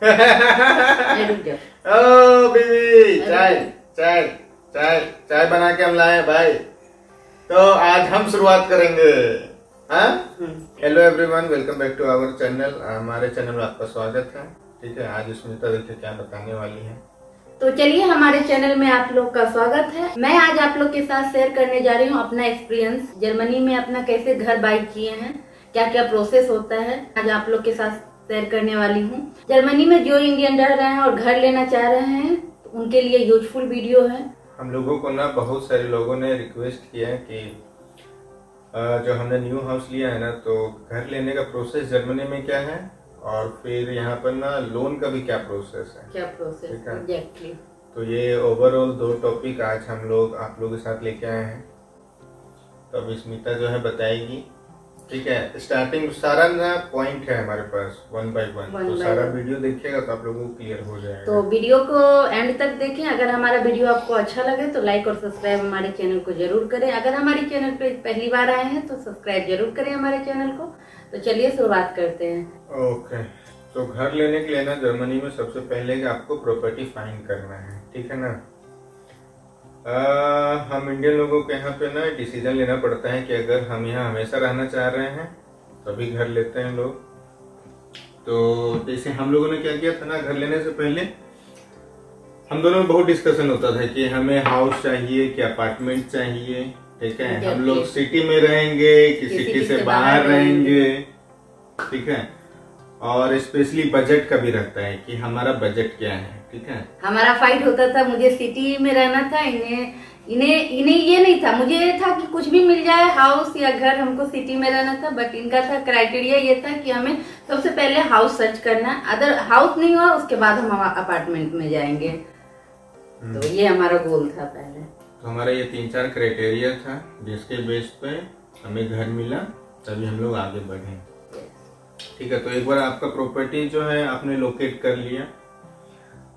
रुक जाओ। ओ बीवी, चाय चाय चाय चाय बना के हम लाए भाई। तो आज हम शुरुआत करेंगे। Hello everyone, welcome back to our channel. हमारे चैनल में आपका स्वागत है। ठीक है, आज स्मिता देखिए क्या बताने वाली है। तो चलिए, हमारे चैनल में आप लोग का स्वागत है। मैं आज आप लोग के साथ शेयर करने जा रही हूँ अपना एक्सपीरियंस जर्मनी में, अपना कैसे घर बाई किए हैं, क्या क्या प्रोसेस होता है, आज आप लोग के साथ शेयर करने वाली हूँ। जर्मनी में जो इंडियन रह रहे हैं और घर लेना चाह रहे हैं तो उनके लिए यूजफुल वीडियो है। हम लोगों को ना बहुत सारे लोगों ने रिक्वेस्ट किया है कि जो हमने न्यू हाउस लिया है ना, तो घर लेने का प्रोसेस जर्मनी में क्या है और फिर यहाँ पर ना लोन का भी क्या प्रोसेस है, क्या प्रोसेस एग्जैक्टली। तो ये ओवरऑल 2 टॉपिक आज हम लोग आप लोगों के साथ लेके आए हैं। तो अभी स्मिता जो है बताएगी। ठीक है, स्टार्टिंग सारा ना पॉइंट है हमारे पास 1 by 1, तो सारा वीडियो देखिएगा तो आप लोगों को क्लियर हो जाएगा। तो वीडियो को एंड तक देखें। अगर हमारा वीडियो आपको अच्छा लगे तो लाइक और सब्सक्राइब हमारे चैनल को जरूर करें। अगर हमारे चैनल पे पहली बार आए हैं तो सब्सक्राइब जरूर करें हमारे चैनल को। तो चलिए शुरुआत करते हैं। ओके, तो घर लेने के लिए ना जर्मनी में सबसे पहले आपको प्रॉपर्टी फाइंड करना है। ठीक है ना। हम इंडियन लोगों के यहाँ पे ना डिसीजन लेना पड़ता है कि अगर हम यहाँ हमेशा रहना चाह रहे हैं तभी घर लेते हैं लोग। तो जैसे हम लोगों ने क्या किया था ना, घर लेने से पहले हम दोनों में बहुत डिस्कशन होता था कि हमें हाउस चाहिए कि अपार्टमेंट चाहिए। ठीक है, हम लोग सिटी में रहेंगे कि सिटी से बाहर रहेंगे। ठीक है, और स्पेशली बजट का भी रहता है कि हमारा बजट क्या है। ठीक है, हमारा फाइट होता था। मुझे सिटी में रहना था, इन्हें ये नहीं था। मुझे ये था कि कुछ भी मिल जाए, हाउस या घर, हमको सिटी में रहना था। बट इनका था क्राइटेरिया ये था कि हमें सबसे पहले हाउस सर्च करना है। अगर हाउस नहीं हुआ उसके बाद हम अपार्टमेंट में जाएंगे। तो ये हमारा गोल था पहले। तो हमारा ये 3-4 क्राइटेरिया था जिसके बेस पे हमें घर मिला, तभी हम लोग आगे बढ़े। ठीक है, तो एक बार आपका प्रॉपर्टी जो है आपने लोकेट कर लिया,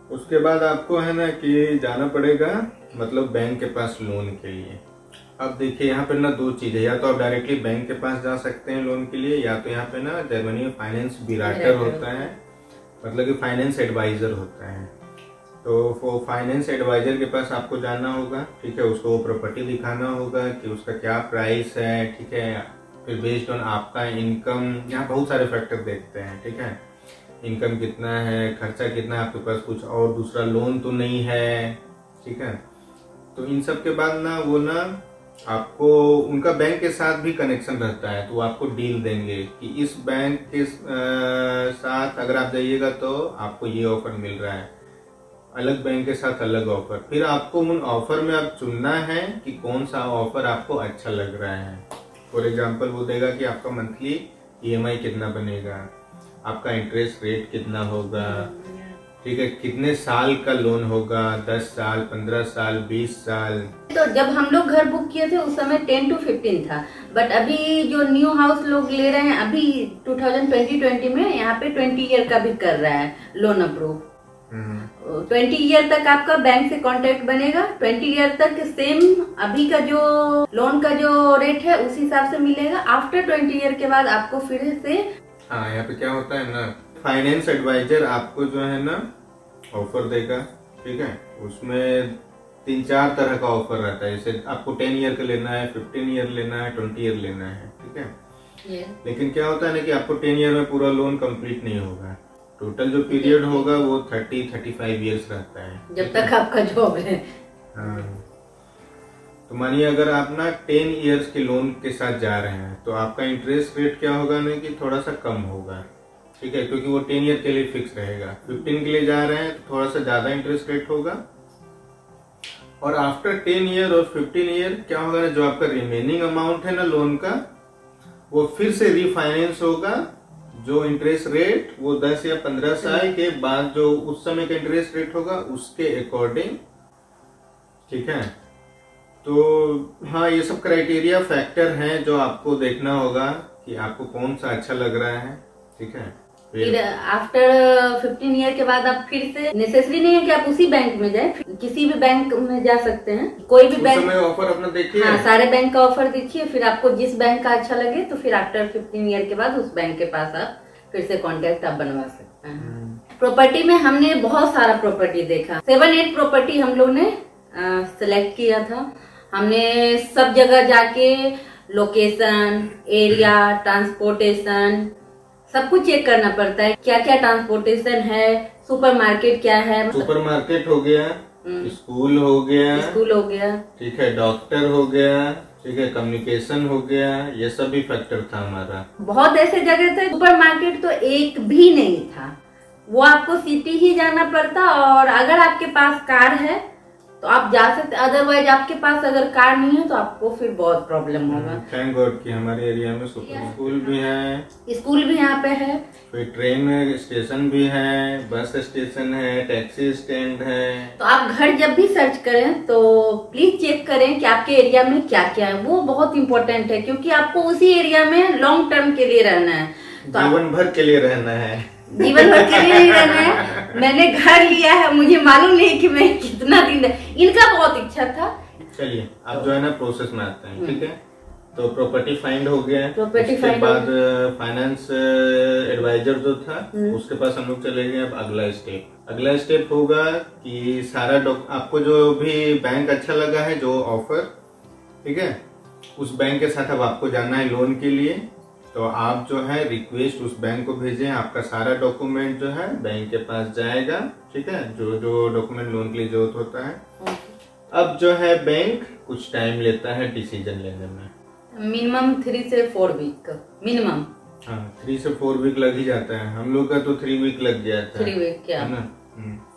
उसके बाद आपको है ना कि जाना पड़ेगा मतलब बैंक के पास लोन के लिए। अब देखिए यहाँ पे ना 2 चीज है, या तो आप डायरेक्टली बैंक के पास जा सकते हैं लोन के लिए, या तो यहाँ पे ना जर्मनी में फाइनेंस बिराटर होता है, मतलब कि फाइनेंस एडवाइजर होता है। तो वो फाइनेंस एडवाइजर के पास आपको जाना होगा। ठीक है, उसको वो प्रॉपर्टी दिखाना होगा कि उसका क्या प्राइस है। ठीक है, फिर बेस्ड ऑन आपका इनकम, यहाँ बहुत सारे फैक्टर देखते हैं। ठीक है, इनकम कितना है, खर्चा कितना है, आपके पास कुछ और दूसरा लोन तो नहीं है। ठीक है, तो इन सब के बाद ना वो ना आपको उनका बैंक के साथ भी कनेक्शन रहता है, तो वो आपको डील देंगे कि इस बैंक के साथ अगर आप जाइएगा तो आपको ये ऑफर मिल रहा है, अलग बैंक के साथ अलग ऑफर। फिर आपको उन ऑफर में आप चुनना है कि कौन सा ऑफर आपको अच्छा लग रहा है। फॉर एग्जाम्पल वो देगा कि आपका मंथली EMI कितना बनेगा, आपका इंटरेस्ट रेट कितना होगा। ठीक है, कितने साल का लोन होगा, 10 साल, 15 साल, 20 साल। तो जब हम लोग घर बुक किए थे उस समय 10 to 15 था। बट अभी जो न्यू हाउस लोग ले रहे हैं अभी 2020 में यहाँ पे 20 ईयर का भी कर रहा है लोन अप्रूव। 20 ईयर तक आपका बैंक से कांटेक्ट बनेगा। 20 ईयर तक सेम अभी का जो लोन का जो रेट है उस हिसाब से मिलेगा। आफ्टर 20 ईयर के बाद आपको फिर से यहाँ पे क्या होता है ना, फाइनेंस एडवाइजर आपको जो है ना ऑफर देगा। ठीक है, उसमें 3-4 तरह का ऑफर रहता है। जैसे आपको 10 ईयर का लेना है, 15 ईयर लेना है, 20 ईयर लेना है। ठीक है, लेकिन क्या होता है ना कि आपको 10 ईयर में पूरा लोन कंप्लीट नहीं होगा। टोटल जो पीरियड होगा वो 30-35 ईयर्स रहता है, जब तक आपका जॉब है। हाँ, तो मानिए अगर आप ना 10 ईयर्स के लोन के साथ जा रहे हैं तो आपका इंटरेस्ट रेट क्या होगा ना कि थोड़ा सा कम होगा। ठीक है, क्योंकि वो 10 ईयर के लिए फिक्स रहेगा। 15 के लिए जा रहे हैं तो थोड़ा सा ज्यादा इंटरेस्ट रेट होगा। और आफ्टर 10 ईयर और 15 ईयर क्या होगा ना, जो आपका रिमेनिंग अमाउंट है ना लोन का, वो फिर से रिफाइनेंस होगा। जो इंटरेस्ट रेट वो 10 या 15 साल के बाद जो उस समय का इंटरेस्ट रेट होगा उसके अकॉर्डिंग। ठीक है, तो हाँ, ये सब क्राइटेरिया फैक्टर हैं जो आपको देखना होगा कि आपको कौन सा अच्छा लग रहा है। ठीक है, फिर आफ्टर 15 ईयर के बाद आप फिर से नेसेसरी नहीं है कि आप उसी बैंक में जाए, किसी भी बैंक में जा सकते हैं। कोई भी बैंक ऑफर अपना देखिए। हाँ, सारे बैंक का ऑफर देखिए। फिर आपको जिस बैंक का अच्छा लगे तो फिर आफ्टर 15 ईयर के बाद उस बैंक के पास आप फिर से कांटेक्ट आप बनवा सकते हैं। प्रॉपर्टी में हमने बहुत सारा प्रॉपर्टी देखा, 7-8 प्रॉपर्टी हम लोग ने सिलेक्ट किया था। हमने सब जगह जाके लोकेशन, एरिया, ट्रांसपोर्टेशन सब कुछ चेक करना पड़ता है, क्या क्या ट्रांसपोर्टेशन है, सुपरमार्केट क्या है, सुपरमार्केट हो गया, स्कूल हो गया, ठीक है, डॉक्टर हो गया, ठीक है, कम्युनिकेशन हो गया, ये सब भी फैक्टर था हमारा। बहुत ऐसे जगह थे, सुपरमार्केट तो एक भी नहीं था, वो आपको सिटी ही जाना पड़ता, और अगर आपके पास कार है तो आप जा सकते, अदरवाइज आपके पास अगर कार नहीं है तो आपको फिर बहुत प्रॉब्लम होगा। थैंक गॉड कि हमारे एरिया में स्कूल भी है, स्कूल भी यहाँ पे है, फिर ट्रेन स्टेशन भी है, बस स्टेशन है, टैक्सी स्टैंड है। तो आप घर जब भी सर्च करें तो प्लीज चेक करें कि आपके एरिया में क्या क्या है, वो बहुत इम्पोर्टेंट है, क्योंकि आपको उसी एरिया में लॉन्ग टर्म के लिए रहना है, तो जीवन भर के लिए रहना है, जीवन भर के लिए नहीं रहना है। मैंने घर लिया है, मुझे मालूम नहीं कि मैं कितना दिन, इनका बहुत इच्छा था। चलिए अब जो है ना प्रोसेस में आते हैं, ठीक है। तो प्रॉपर्टी फाइंड हो गया है, प्रॉपर्टी उसके बाद फाइनेंस एडवाइजर जो था उसके पास हम लोग चले गए। अब अगला स्टेप होगा कि सारा आपको जो भी बैंक अच्छा लगा है, जो ऑफर, ठीक है, उस बैंक के साथ अब आपको जाना है लोन के लिए। तो आप जो है रिक्वेस्ट उस बैंक को भेजें, आपका सारा डॉक्यूमेंट जो है बैंक के पास जाएगा, ठीक है, जो डॉक्यूमेंट लोन के लिए जरूरत होता है। अब जो है बैंक कुछ टाइम लेता है डिसीजन लेने में, मिनिमम 3 से 4 वीक मिनिमम। हाँ, 3 से 4 वीक लग ही जाता है, हम लोग का तो 3 वीक लग गया था। 3 वीक क्या है ना।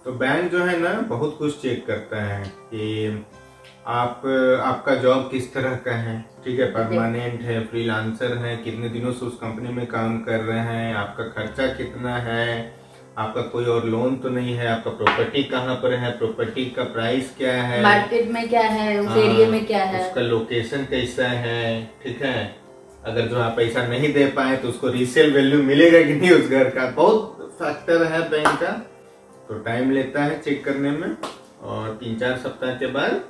तो बैंक जो है ना बहुत कुछ चेक करता है कि आपका जॉब किस तरह का है, ठीक है, परमानेंट है, फ्रीलांसर है, कितने दिनों से उस कंपनी में काम कर रहे हैं, आपका खर्चा कितना है, आपका कोई और लोन तो नहीं है, आपका प्रॉपर्टी कहाँ पर है, प्रॉपर्टी का प्राइस क्या है, मार्केट में क्या है, उस एरिया में क्या है, उसका लोकेशन कैसा है, ठीक है। अगर जो आप पैसा नहीं दे पाए तो उसको रीसेल वैल्यू मिलेगा कि नहीं उस घर का, बहुत फैक्टर है बैंक का। तो टाइम लेता है चेक करने में, और 3-4 सप्ताह के बाद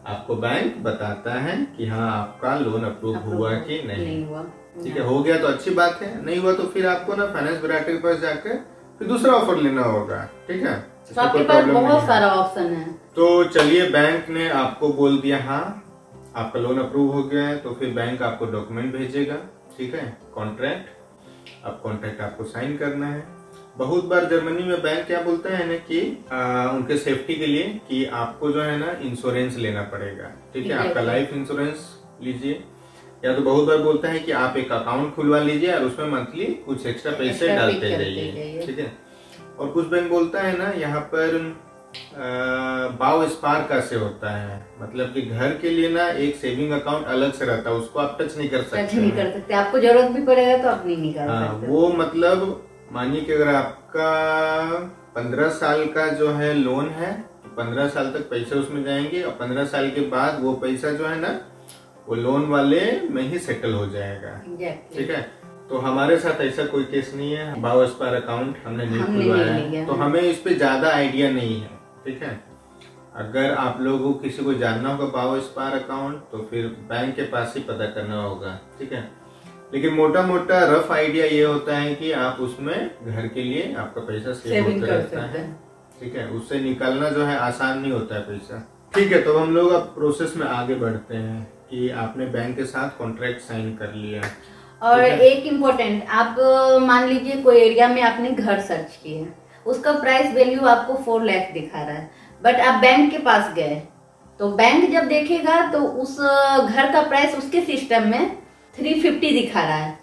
आपको बैंक बताता है कि हाँ आपका लोन अप्रूव हुआ कि नहीं हुआ। ठीक है, हो गया तो अच्छी बात है, नहीं हुआ तो फिर आपको ना फाइनेंस ब्यूरो के पास जाकर फिर दूसरा ऑफर लेना होगा, ठीक है। तो आपके पास बहुत सारा ऑप्शन है। तो चलिए, बैंक ने आपको बोल दिया हाँ आपका लोन अप्रूव हो गया है, तो फिर बैंक आपको डॉक्यूमेंट भेजेगा, ठीक है, कॉन्ट्रैक्ट। अब कॉन्ट्रैक्ट आपको साइन करना है। बहुत बार जर्मनी में बैंक क्या बोलता है ना कि उनके सेफ्टी के लिए कि आपको जो है ना इंश्योरेंस लेना पड़ेगा, ठीक है, आपका लाइफ इंश्योरेंस लीजिए, या तो बहुत बार बोलता है कि आप एक अकाउंट खुलवा लीजिए और उसमें मंथली कुछ एक्स्ट्रा पैसे डालते जाइए, ठीक है। और कुछ बैंक बोलता है ना यहाँ पर बाव स्पार का से होता है, मतलब कि घर के लिए ना एक सेविंग अकाउंट अलग से रहता है, उसको आप टच नहीं कर सकते, आपको जरूरत भी पड़ेगा तो आप नहीं निकाल सकते। वो मतलब मानिए कि अगर आपका 15 साल का जो है लोन है तो 15 साल तक पैसे उसमें जाएंगे, और 15 साल के बाद वो पैसा जो है ना वो लोन वाले में ही सेटल हो जाएगा, ठीक है। तो हमारे साथ ऐसा कोई केस नहीं है, बाव स्पार अकाउंट हमने नहीं खुलवाया है, तो हमें इस पे ज्यादा आइडिया नहीं है, ठीक है। अगर आप लोगों को किसी को जानना होगा बाव स्पार अकाउंट तो फिर बैंक के पास ही पता करना होगा, ठीक है। लेकिन मोटा मोटा रफ आइडिया ये होता है कि आप उसमें घर के लिए आपका पैसा सेव होता रहता है, ठीक है, उससे निकालना जो है आसान नहीं होता है पैसा, ठीक है। तो हम लोग अब प्रोसेस में आगे बढ़ते हैं कि आपने बैंक के साथ कॉन्ट्रैक्ट साइन कर लिया। और एक इम्पोर्टेंट, आप मान लीजिए कोई एरिया में आपने घर सर्च किया है, उसका प्राइस वैल्यू आपको 4 लाख दिखा रहा है, बट आप बैंक के पास गए तो बैंक जब देखेगा तो उस घर का प्राइस उसके सिस्टम में 350 दिखा रहा है।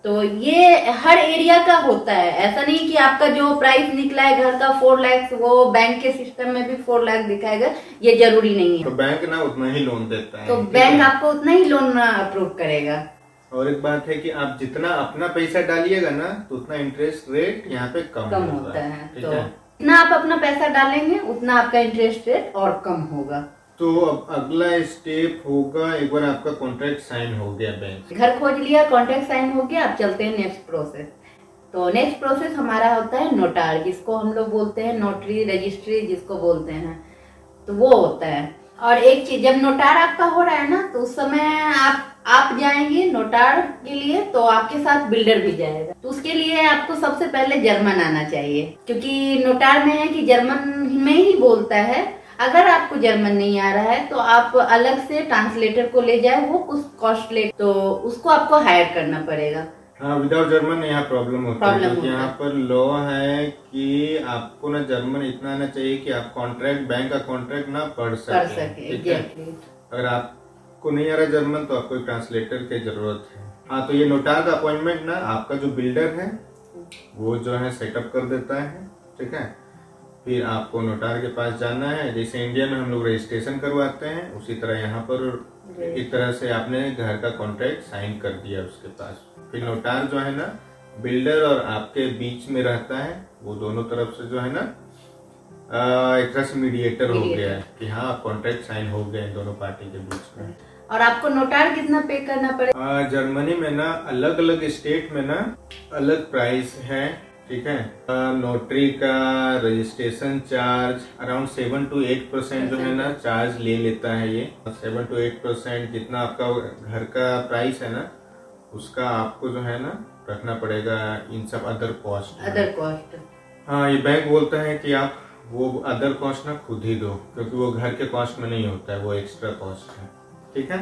तो ये हर एरिया का होता है, ऐसा नहीं कि आपका जो प्राइस निकला है घर का 4 लाख वो बैंक के सिस्टम में भी 4 लाख दिखाएगा, ये जरूरी नहीं है। तो बैंक ना उतना ही लोन देता है, तो बैंक आपको उतना ही लोन अप्रूव करेगा। और एक बात है कि आप जितना अपना पैसा डालिएगा ना तो उतना इंटरेस्ट रेट यहाँ पे कम होता है, तो जितना आप अपना पैसा डालेंगे उतना आपका इंटरेस्ट रेट और कम होगा। तो अब अगला स्टेप होगा, एक बार आपका कॉन्ट्रैक्ट साइन हो गया, बैंक घर खोज लिया, कॉन्ट्रैक्ट साइन हो गया, अब चलते हैं नेक्स्ट प्रोसेस। तो नेक्स्ट प्रोसेस हमारा होता है नोटार, जिसको हम लोग बोलते हैं नोटरी, रजिस्ट्री जिसको बोलते हैं, तो वो होता है। और एक चीज, जब नोटार आपका हो रहा है ना तो उस समय आप आप जाएंगे नोटार के लिए तो आपके साथ बिल्डर भी जाएगा। तो उसके लिए आपको सबसे पहले जर्मन आना चाहिए, क्योंकि नोटार में है कि जर्मन में ही बोलता है। अगर आपको जर्मन नहीं आ रहा है तो आप अलग से ट्रांसलेटर को ले जाए, वो कुछ कॉस्ट ले, तो उसको आपको हायर करना पड़ेगा। हाँ, विदाउट जर्मन यहाँ प्रॉब्लम होता है, क्योंकि यहाँ पर लॉ है कि आपको ना जर्मन इतना आना चाहिए कि आप कॉन्ट्रैक्ट, बैंक का कॉन्ट्रैक्ट ना पढ़ सके। ठीक है, अगर आपको नहीं आ रहा जर्मन तो आपको ट्रांसलेटर की जरूरत है। हाँ, तो ये नोटार का अपॉइंटमेंट ना आपका जो बिल्डर है वो जो है सेटअप कर देता है। ठीक है, फिर आपको नोटार के पास जाना है। जैसे इंडिया में हम लोग रजिस्ट्रेशन करवाते हैं, उसी तरह यहाँ पर एक तरह से आपने घर का कॉन्ट्रैक्ट साइन कर दिया उसके पास। फिर नोटार जो है ना बिल्डर और आपके बीच में रहता है, वो दोनों तरफ से जो है ना एक तरह से मीडिएटर हो गया है कि हाँ कॉन्ट्रैक्ट साइन हो गए दोनों पार्टी के बीच में। और आपको नोटार कितना पे करना पड़ेगा? जर्मनी में ना अलग अलग स्टेट में ना अलग प्राइस है। ठीक है, नोटरी का रजिस्ट्रेशन चार्ज अराउंड 7 to 8% जो है ना चार्ज ले लेता है। ये 7 to 8% जितना आपका घर का प्राइस है ना उसका आपको जो है ना रखना पड़ेगा इन सब अदर कॉस्ट। हाँ, ये बैंक बोलता है कि आप वो अदर कॉस्ट ना खुद ही दो, क्योंकि वो घर के कॉस्ट में नहीं होता है, वो एक्स्ट्रा कॉस्ट है। ठीक है।